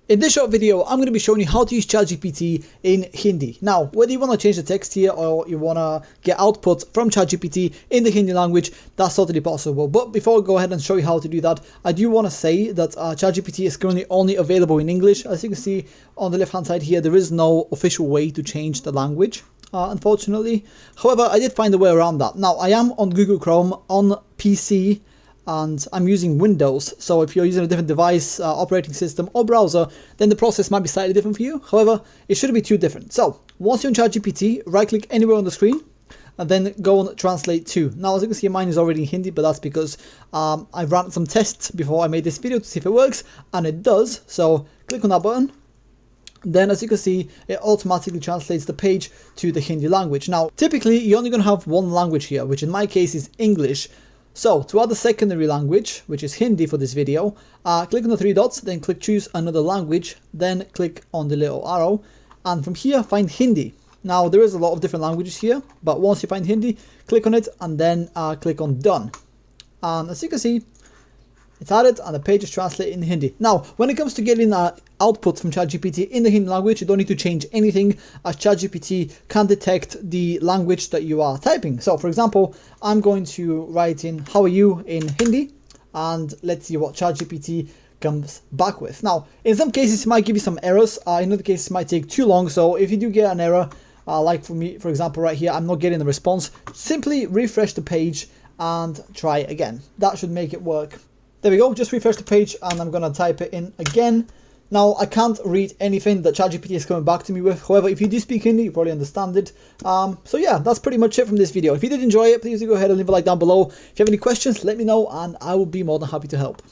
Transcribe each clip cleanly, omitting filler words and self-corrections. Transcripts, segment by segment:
In this short video, I'm going to be showing you how to use ChatGPT in Hindi. Now, whether you want to change the text here or you want to get output from ChatGPT in the Hindi language, that's totally possible. But before I go ahead and show you how to do that, I do want to say that ChatGPT is currently only available in English. As you can see on the left-hand side here, there is no official way to change the language, unfortunately. However, I did find a way around that. Now, I am on Google Chrome on PC, and I'm using Windows, so if you're using a different device, operating system or browser, then the process might be slightly different for you. However, it shouldn't be too different. So once you're in ChatGPT, right click anywhere on the screen and then go on translate to. Now, as you can see, mine is already in Hindi, but that's because I ran some tests before I made this video to see if it works, and it does. So click on that button. Then, as you can see, it automatically translates the page to the Hindi language. Now, typically, you're only going to have one language here, which in my case is English. So, to add the secondary language, which is Hindi for this video, click on the three dots, then click choose another language, then click on the little arrow, and from here, find Hindi. Now, there is a lot of different languages here, but once you find Hindi, click on it, and then click on done. And as you can see, it's added and the page is translated in Hindi. Now, when it comes to getting output from ChatGPT in the Hindi language, you don't need to change anything, as ChatGPT can detect the language that you are typing. So, for example, I'm going to write in "How are you?" in Hindi, and let's see what ChatGPT comes back with. Now, in some cases, it might give you some errors. In other cases, it might take too long. So, if you do get an error, like for me, for example, right here, I'm not getting the response, simply refresh the page and try again. That should make it work. There we go, just refresh the page and I'm going to type it in again. Now, I can't read anything that ChatGPT is coming back to me with. However, if you do speak Hindi, you probably understand it. So yeah, that's pretty much it from this video. If you did enjoy it, please do go ahead and leave a like down below. If you have any questions, let me know and I will be more than happy to help.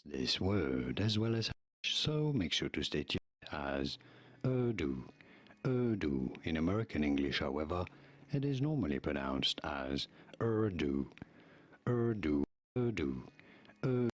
this word as well as so make sure to stay tuned as Urdu. Urdu. In American English, however, it is normally pronounced as Urdu. Urdu. Urdu. Urdu.